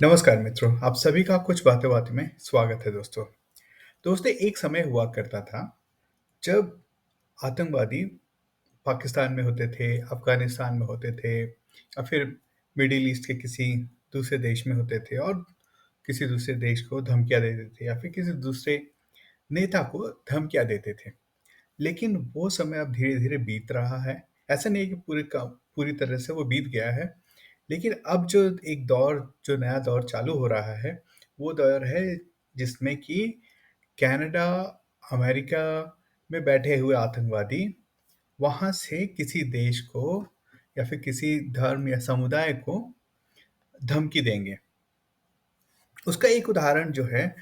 नमस्कार मित्रों, आप सभी का कुछ बातें बातें में स्वागत है दोस्तों। दोस्तों एक समय हुआ करता था जब आतंकवादी पाकिस्तान में होते थे, अफगानिस्तान में होते थे या फिर मिडिल ईस्ट के किसी दूसरे देश में होते थे और किसी दूसरे देश को धमकियाँ देते थे या फिर किसी दूसरे नेता को धमकियाँ देते थे। लेकिन वो समय अब धीरे-धीरे बीत रहा है। ऐसा नहीं है कि पूरी तरह से वो बीत गया है, लेकिन अब जो नया दौर चालू हो रहा है, वो दौर है जिसमें कि कनाडा, अमेरिका में बैठे हुए आतंकवादी वहाँ से किसी देश को या फिर किसी धर्म या समुदाय को धमकी देंगे। उसका एक उदाहरण जो है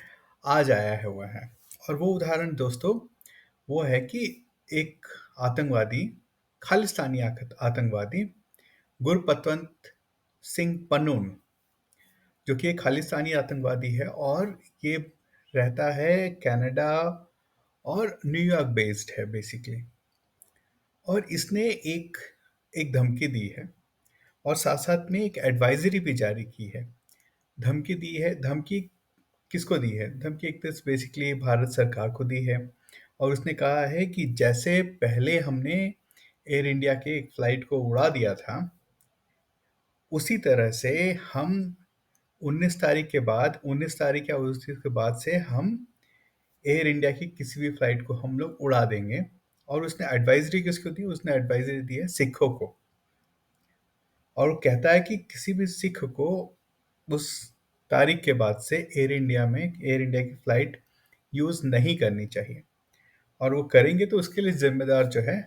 आज आया है हुआ है और वो उदाहरण दोस्तों वो है कि एक आतंकवादी खालिस्तानी आतंकवादी गुरपतवंत सिंह पन्नून जो कि एक खालिस्तानी आतंकवादी है और ये रहता है कनाडा और न्यूयॉर्क बेस्ड है बेसिकली। और इसने एक एक धमकी दी है और साथ साथ में एक एडवाइजरी भी जारी की है। धमकी किसको दी है? धमकी एक तो बेसिकली भारत सरकार को दी है और उसने कहा है कि जैसे पहले हमने एयर इंडिया के एक फ्लाइट को उड़ा दिया था, उसी तरह से हम 19 तारीख या उस चीज़ के बाद से हम एयर इंडिया की किसी भी फ्लाइट को हम लोग उड़ा देंगे। और उसने एडवाइजरी किसको दी? उसने एडवाइजरी दी है सिखों को। और वो कहता है कि किसी भी सिख को उस तारीख के बाद से एयर इंडिया की फ्लाइट यूज़ नहीं करनी चाहिए और वो करेंगे तो उसके लिए जिम्मेदार जो है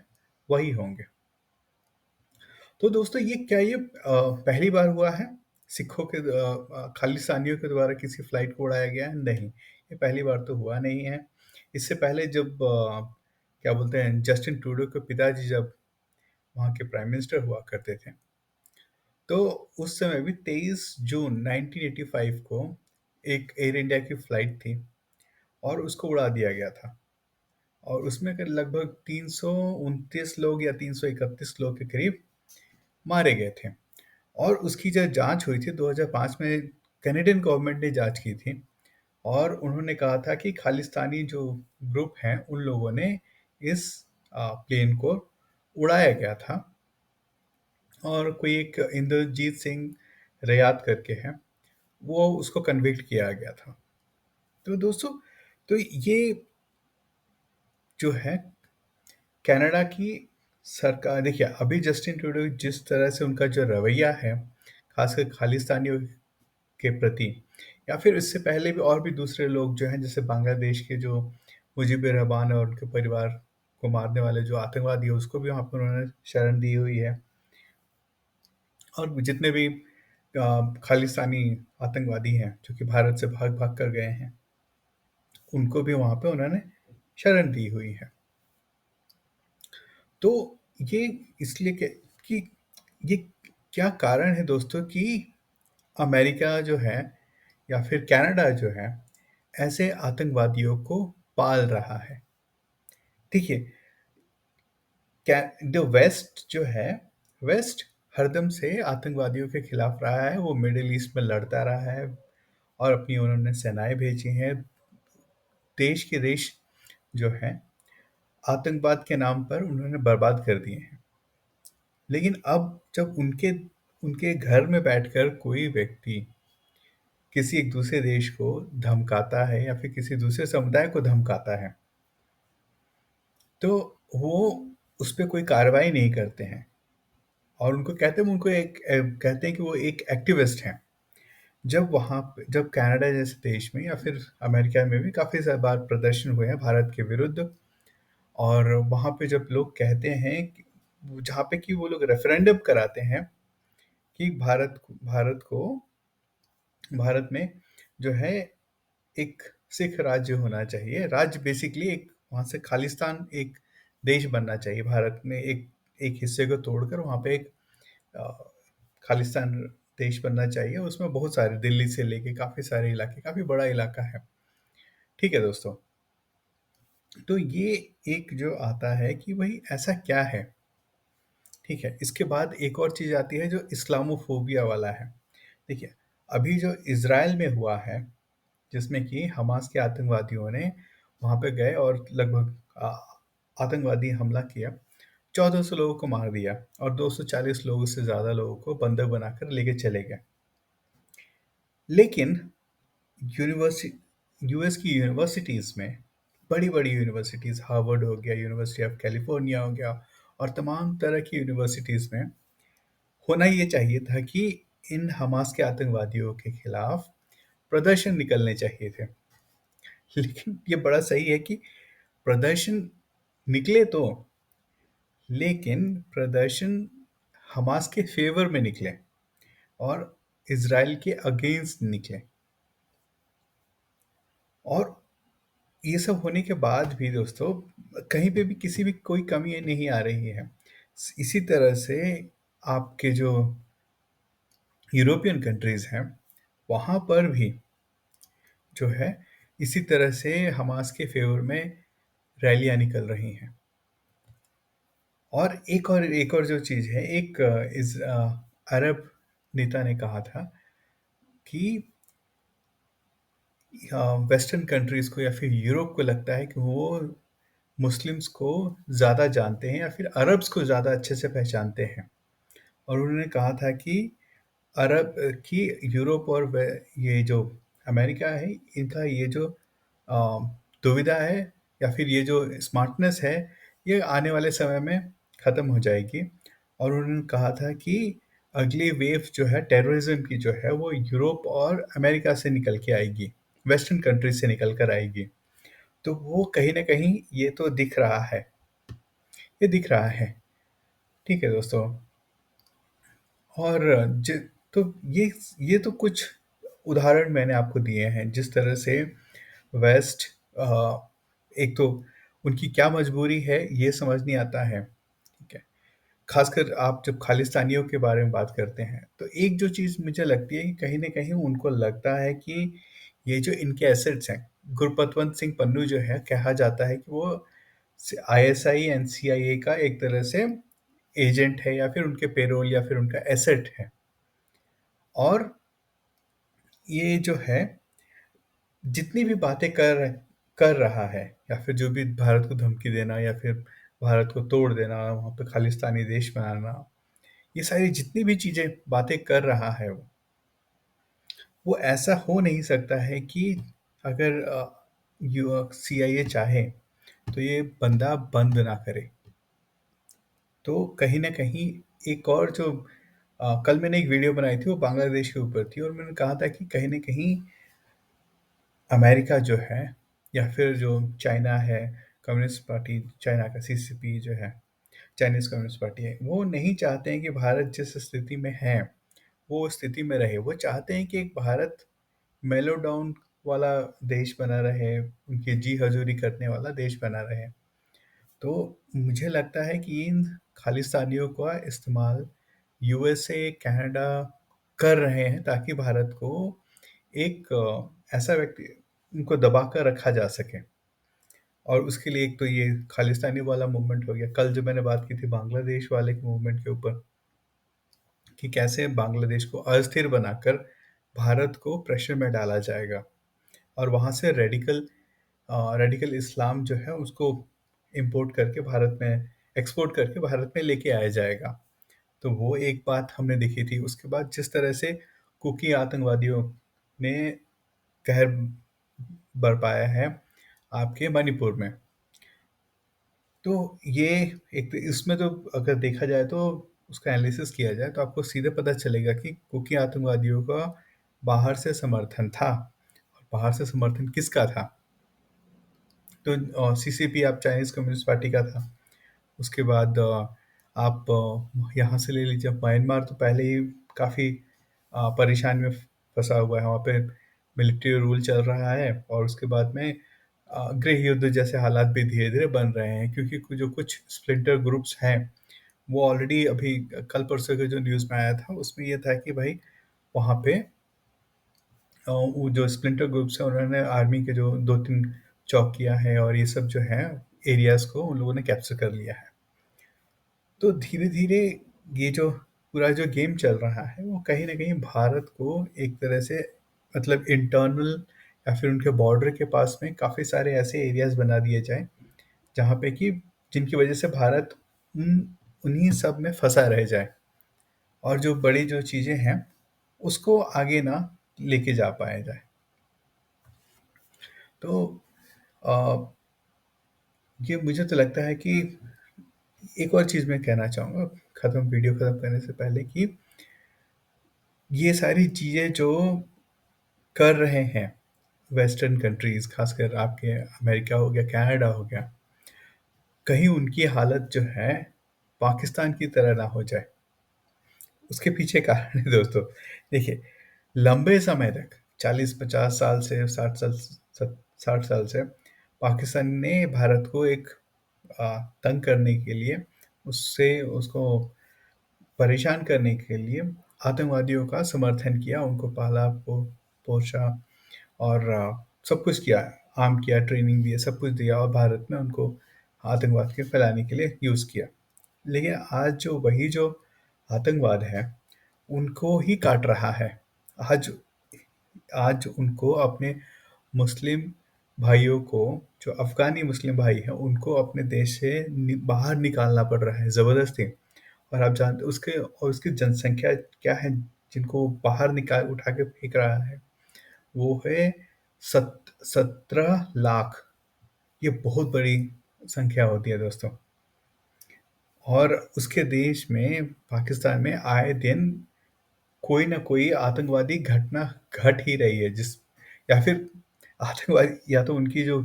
वही होंगे। तो दोस्तों ये पहली बार हुआ है सिखों के खालिस्तानियों के द्वारा किसी फ्लाइट को उड़ाया गया है? नहीं, ये पहली बार तो हुआ नहीं है। इससे पहले जब क्या बोलते हैं जस्टिन ट्रूडो के पिताजी जब वहाँ के प्राइम मिनिस्टर हुआ करते थे, तो उस समय भी 23 जून 1985 को एक एयर इंडिया की फ्लाइट थी और उसको उड़ा दिया गया था और उसमें लगभग 329 लोग या 331 लोग के करीब मारे गए थे। और उसकी जो जांच हुई थी 2005 में, कनेडियन गवर्नमेंट ने जांच की थी और उन्होंने कहा था कि खालिस्तानी जो ग्रुप हैं उन लोगों ने इस प्लेन को उड़ाया गया था और कोई एक इंद्रजीत सिंह रियात करके है, वो उसको कन्विक्ट किया गया था। तो दोस्तों, तो ये जो है कनाडा की सरकार, देखिए अभी जस्टिन ट्रूडो जिस तरह से उनका जो रवैया है खासकर खालिस्तानियों के प्रति, या फिर इससे पहले भी और भी दूसरे लोग जो हैं जैसे बांग्लादेश के जो मुजीबर रहमान और उनके परिवार को मारने वाले जो आतंकवादी है उसको भी वहाँ पर उन्होंने शरण दी हुई है। और जितने भी खालिस्तानी आतंकवादी हैं जो कि भारत से भाग भाग कर गए हैं उनको भी वहाँ पे उन्होंने शरण दी हुई है। तो ये इसलिए कि ये क्या कारण है दोस्तों कि अमेरिका जो है या फिर कनाडा जो है ऐसे आतंकवादियों को पाल रहा है। देखिए, जो वेस्ट जो है, वेस्ट हरदम से आतंकवादियों के खिलाफ रहा है, वो मिडिल ईस्ट में लड़ता रहा है और अपनी उन्होंने सेनाएं भेजी हैं। देश के देश जो है आतंकवाद के नाम पर उन्होंने बर्बाद कर दिए हैं। लेकिन अब जब उनके उनके घर में बैठकर कोई व्यक्ति किसी एक दूसरे देश को धमकाता है या फिर किसी दूसरे समुदाय को धमकाता है, तो वो उस पे कोई कार्रवाई नहीं करते हैं और कहते हैं कि वो एक एक्टिविस्ट हैं। जब कनाडा जैसे देश में या फिर अमेरिका में भी काफ़ी सारी बार प्रदर्शन हुए हैं भारत के विरुद्ध, और वहाँ पे जब लोग कहते हैं जहाँ पे कि वो लोग रेफरेंडम कराते हैं कि भारत में जो है एक सिख राज्य होना चाहिए। राज्य बेसिकली एक वहाँ से खालिस्तान एक देश बनना चाहिए भारत में, एक एक हिस्से को तोड़कर वहाँ पे एक अ, खालिस्तान देश बनना चाहिए। उसमें बहुत सारे दिल्ली से लेके काफ़ी सारे इलाके, काफ़ी बड़ा इलाका है। ठीक है दोस्तों, तो ये एक जो आता है कि भाई ऐसा क्या है। ठीक है, इसके बाद एक और चीज़ आती है जो इस्लामोफोबिया वाला है। देखिए, अभी जो इज़राइल में हुआ है, जिसमें कि हमास के आतंकवादियों ने वहाँ पे गए और लगभग आतंकवादी हमला किया। 1400 लोगों को मार दिया और 240 लोगों से ज़्यादा लोगों को बंधक बनाकर लेके चले गए। लेकिन यूनिवर्सि यूएस की यूनिवर्सिटीज़ में, बड़ी-बड़ी यूनिवर्सिटीज़, हार्वर्ड हो गया, यूनिवर्सिटी ऑफ कैलिफोर्निया हो गया और तमाम तरह की यूनिवर्सिटीज़ में होना ये चाहिए था कि इन हमास के आतंकवादियों के खिलाफ प्रदर्शन निकलने चाहिए थे। लेकिन ये बड़ा सही है कि प्रदर्शन निकले तो, लेकिन प्रदर्शन हमास के फेवर में निकले और इज़राइल के अगेंस्ट निकले। और ये सब होने के बाद भी दोस्तों, कहीं पे भी किसी भी कोई कमी नहीं आ रही है। इसी तरह से आपके जो यूरोपियन कंट्रीज़ हैं, वहाँ पर भी जो है इसी तरह से हमास के फेवर में रैलियाँ निकल रही हैं। और एक और जो चीज़ है, अरब नेता ने कहा था कि वेस्टर्न कंट्रीज़ को या फिर यूरोप को लगता है कि वो मुस्लिम्स को ज़्यादा जानते हैं या फिर अरब्स को ज़्यादा अच्छे से पहचानते हैं। और उन्होंने कहा था कि कि यूरोप और ये जो अमेरिका है, इनका ये जो अ, दुविधा है या फिर ये जो स्मार्टनेस है, ये आने वाले समय में ख़त्म हो जाएगी। और उन्होंने कहा था कि अगली वेव जो है टेररिज्म की जो है वो यूरोप और अमेरिका से निकल के आएगी, वेस्टर्न कंट्रीज से निकल कर आएगी। तो वो कहीं ना कहीं ये तो दिख रहा है, ये दिख रहा है। ठीक है दोस्तों। और तो ये तो कुछ उदाहरण मैंने आपको दिए हैं जिस तरह से वेस्ट, एक तो उनकी क्या मजबूरी है ये समझ नहीं आता है। ठीक है। खासकर आप जब खालिस्तानियों के बारे में बात करते हैं तो एक जो चीज़ मुझे लगती है कि कहीं ना कहीं उनको लगता है कि ये जो इनके एसेट्स हैं, गुरपतवंत सिंह पन्नू जो है, कहा जाता है कि वो आईएसआई एनसीआईए का एक तरह से एजेंट है या फिर उनके पेरोल या फिर उनका एसेट है। और ये जो है जितनी भी बातें कर रहा है या फिर जो भी भारत को धमकी देना या फिर भारत को तोड़ देना, वहाँ पे खालिस्तानी देश बनाना, ये सारी जितनी भी चीज़ें बातें कर रहा है वो ऐसा हो नहीं सकता है कि अगर सीआईए चाहे तो ये बंदा बंद ना करे। तो कहीं ना कहीं एक और जो कल मैंने एक वीडियो बनाई थी वो बांग्लादेश के ऊपर थी और मैंने कहा था कि कहीं ना कहीं अमेरिका जो है या फिर जो चाइना है, कम्युनिस्ट पार्टी चाइना का सीसीपी जो है, चाइनीज कम्युनिस्ट पार्टी है, वो नहीं चाहते हैं कि भारत जिस स्थिति में है वो उस स्थिति में रहे। वो चाहते हैं कि एक भारत मेलो डाउन वाला देश बना रहे, उनकी जी हजूरी करने वाला देश बना रहे। तो मुझे लगता है कि इन खालिस्तानियों का इस्तेमाल यूएसए, कनाडा कर रहे हैं ताकि भारत को एक ऐसा व्यक्ति उनको दबा कर रखा जा सके। और उसके लिए एक तो ये खालिस्तानी वाला मूवमेंट हो गया। कल जो मैंने बात की थी बांग्लादेश वाले के मूवमेंट के ऊपर, कि कैसे बांग्लादेश को अस्थिर बनाकर भारत को प्रेशर में डाला जाएगा और वहाँ से रेडिकल इस्लाम जो है उसको इंपोर्ट करके भारत में, एक्सपोर्ट करके भारत में लेके आया जाएगा। तो वो एक बात हमने देखी थी। उसके बाद जिस तरह से कुकी आतंकवादियों ने कहर बरपाया है आपके मणिपुर में, तो ये एक इसमें तो अगर देखा जाए तो उसका एनालिसिस किया जाए तो आपको सीधे पता चलेगा कि कुकी आतंकवादियों का बाहर से समर्थन था। और बाहर से समर्थन किसका था? तो सीसीपी आप चाइनीज कम्युनिस्ट पार्टी का था। उसके बाद आप यहाँ से ले लीजिए म्यांमार, तो पहले ही काफ़ी परेशान में फंसा हुआ है। वहाँ पे मिलिट्री रूल चल रहा है और उसके बाद में गृह युद्ध जैसे हालात भी धीरे धीरे बन रहे हैं, क्योंकि जो कुछ स्प्लिंटर ग्रुप्स हैं वो ऑलरेडी अभी कल परसों के जो न्यूज़ में आया था उसमें ये था कि भाई वहाँ पे वो जो स्प्लिंटर ग्रुप्स हैं उन्होंने आर्मी के जो 2-3 चौकियाँ हैं और ये सब जो हैं एरियाज़ को उन लोगों ने कैप्चर कर लिया है। तो धीरे-धीरे ये जो पूरा जो गेम चल रहा है वो कहीं न कहीं भारत को एक तरह से मतलब इंटरनल या फिर उनके बॉर्डर के पास में काफ़ी सारे ऐसे एरियाज़ बना दिए जाएँ, जहाँ पे कि जिनकी वजह से भारत उन उन्हीं सब में फँसा रह जाए और जो बड़ी जो चीज़ें हैं, उसको आगे ना लेके जा पाया जाए। तो अ, ये मुझे तो लगता है कि एक और चीज़ मैं कहना चाहूँगा वीडियो खत्म करने से पहले कि ये सारी चीज़ें जो कर रहे हैं वेस्टर्न कंट्रीज़, खासकर आपके अमेरिका हो गया, कनाडा हो गया, कहीं उनकी हालत जो है पाकिस्तान की तरह ना हो जाए। उसके पीछे कारण है दोस्तों, देखिए लंबे समय तक 40-50 साल से 60 साल से पाकिस्तान ने भारत को एक तंग करने के लिए, उससे उसको परेशान करने के लिए आतंकवादियों का समर्थन किया, उनको पाला पोसा और सब कुछ किया, आर्म किया, ट्रेनिंग दिया, सब कुछ दिया और भारत में उनको आतंकवाद के फैलाने के लिए यूज़ किया। लेकिन आज जो आतंकवाद है, उनको ही काट रहा है। आज आज उनको अपने मुस्लिम भाइयों को, जो अफ़गानी मुस्लिम भाई हैं, उनको अपने देश से बाहर निकालना पड़ रहा है ज़बरदस्ती। और आप जानते उसके और उसकी जनसंख्या क्या है, जिनको बाहर निकाल उठा के फेंक रहा है, वो है 17 लाख। ये बहुत बड़ी संख्या होती है दोस्तों। और उसके देश में, पाकिस्तान में आए दिन कोई ना कोई आतंकवादी घटना घट ही रही है, जिस या फिर आतंकवादी या तो उनकी जो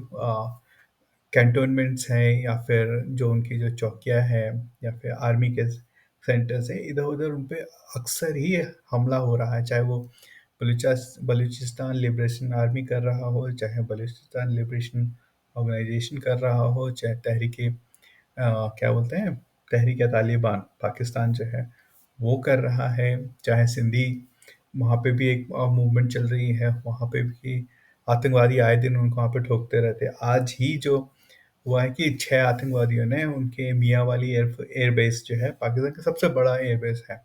कैंटोनमेंट्स हैं या फिर जो उनकी जो चौकियाँ हैं या फिर आर्मी के सेंटर्स हैं, इधर-उधर उन पे अक्सर ही हमला हो रहा है। चाहे वो बलूचिस्तान लिबरेशन आर्मी कर रहा हो, चाहे बलूचिस्तान लिबरेशन ऑर्गेनाइज़ेशन कर रहा हो, चाहे क्या बोलते हैं, तहरीक-ए-तालिबान पाकिस्तान जो है, वो कर रहा है, चाहे सिंधी, वहाँ पे भी एक मूवमेंट चल रही है, वहाँ पे भी आतंकवादी आए दिन उनको वहाँ पे ठोकते रहते हैं। आज ही जो हुआ है कि 6 आतंकवादियों ने उनके मियांवाली एयरबेस जो है, पाकिस्तान का सबसे बड़ा एयरबेस है,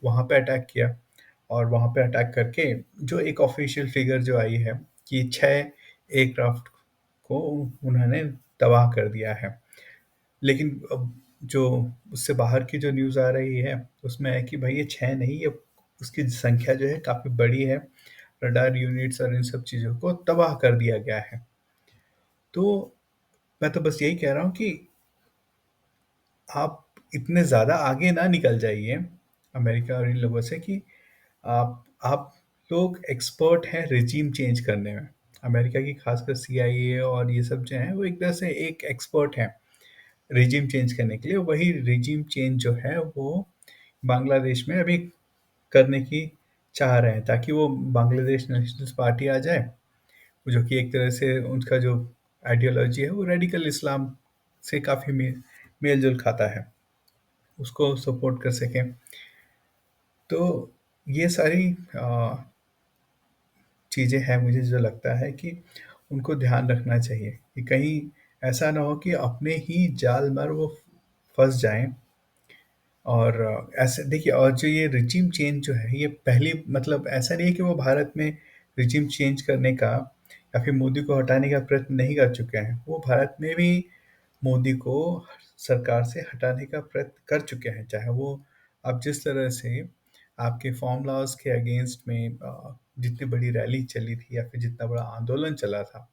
वहाँ पे अटैक किया और वहाँ पे अटैक करके जो एक ऑफ़िशियल फ़िगर जो आई है कि 6 एयरक्राफ्ट को उन्होंने तबाह कर दिया है। लेकिन अब जो उससे बाहर की जो न्यूज़ आ रही है, उसमें है कि भई ये 6 नहीं, ये उसकी संख्या जो है काफ़ी बड़ी है। रडार यूनिट्स और इन सब चीज़ों को तबाह कर दिया गया है। तो मैं तो बस यही कह रहा हूँ कि आप इतने ज़्यादा आगे ना निकल जाइए अमेरिका और इन लोगों से कि आप लोग एक्सपर्ट हैं रिजीम चेंज करने में। अमेरिका की खासकर सीआईए और ये सब जो हैं, वो एक तरह से एक एक्सपर्ट हैं रिजीम चेंज करने के लिए। वही रिजीम चेंज जो है वो बांग्लादेश में अभी करने की चाह रहे हैं, ताकि वो बांग्लादेश नेशनलिस्ट पार्टी आ जाए, जो कि एक तरह से उनका जो आइडियोलॉजी है वो रेडिकल इस्लाम से काफ़ी मेल जोल खाता है, उसको सपोर्ट कर सकें। तो ये सारी चीज़ें हैं, मुझे जो लगता है कि उनको ध्यान रखना चाहिए कि कहीं ऐसा ना हो कि अपने ही जाल में वो फंस जाएं। और ऐसे देखिए, और जो ये रिजीम चेंज जो है, ये पहली मतलब ऐसा नहीं है कि वो भारत में रिजीम चेंज करने का या फिर मोदी को हटाने का प्रयत्न नहीं कर चुके हैं। वो भारत में भी मोदी को सरकार से हटाने का प्रयत्न कर चुके हैं, चाहे वो अब जिस तरह से आपके फॉर्म लॉज के अगेंस्ट में जितनी बड़ी रैली चली थी या फिर जितना बड़ा आंदोलन चला था,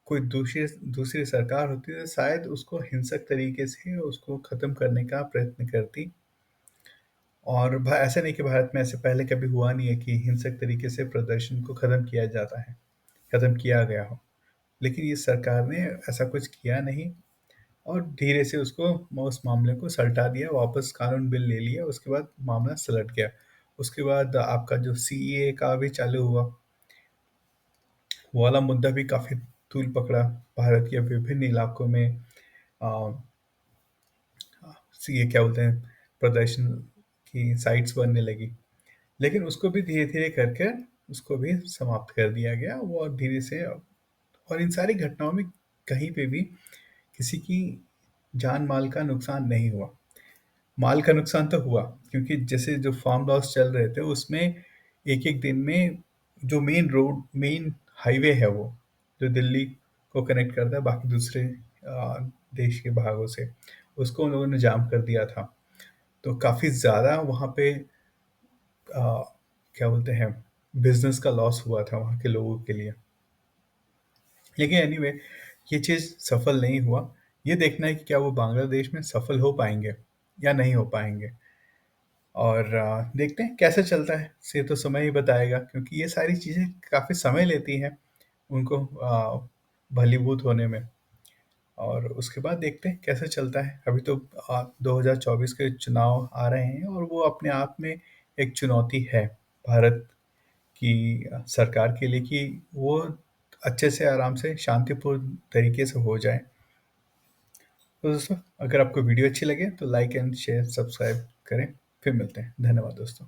कोई दूसरी दूसरी सरकार होती तो शायद उसको हिंसक तरीके से उसको ख़त्म करने का प्रयत्न करती। और ऐसा नहीं कि भारत में ऐसे पहले कभी हुआ नहीं है कि हिंसक तरीके से प्रदर्शन को ख़त्म किया जाता है, ख़त्म किया गया हो। लेकिन ये सरकार ने ऐसा कुछ किया नहीं और धीरे से उसको उस मामले को सल्टा दिया, वापस कानून बिल ले लिया, उसके बाद मामला सलट गया। उसके बाद आपका जो सीएए का भी चालू हुआ, वो वाला मुद्दा भी काफ़ी तूल पकड़ा। भारत के विभिन्न इलाकों में सीए क्या बोलते हैं, प्रदर्शन की साइट्स बनने लगी। लेकिन उसको भी धीरे-धीरे करके उसको भी समाप्त कर दिया गया। वो और धीरे से, और इन सारी घटनाओं में कहीं पे भी किसी की जान-माल का नुकसान नहीं हुआ। माल का नुकसान तो हुआ, क्योंकि जैसे जो फार्म लॉस चल रहे थे उसमें एक एक दिन में जो मेन हाईवे है वो, जो दिल्ली को कनेक्ट करता है बाकी दूसरे देश के भागों से, उसको उन लोगों ने जाम कर दिया था। तो काफ़ी ज़्यादा वहाँ पे क्या बोलते हैं, बिजनेस का लॉस हुआ था वहाँ के लोगों के लिए। लेकिन एनीवे ये चीज़ सफल नहीं हुआ। ये देखना है कि क्या वो बांग्लादेश में सफल हो पाएंगे या नहीं हो पाएंगे। और देखते हैं कैसे चलता है, से तो समय ही बताएगा, क्योंकि ये सारी चीज़ें काफ़ी समय लेती हैं उनको भलीभूत होने में। और उसके बाद देखते हैं कैसे चलता है। अभी तो 2024 के चुनाव आ रहे हैं और वो अपने आप में एक चुनौती है भारत की सरकार के लिए, कि वो अच्छे से आराम से शांतिपूर्ण तरीके से हो जाए। तो दोस्तों, अगर आपको वीडियो अच्छी लगे तो लाइक एंड शेयर सब्सक्राइब करें। फिर मिलते हैं। धन्यवाद दोस्तों।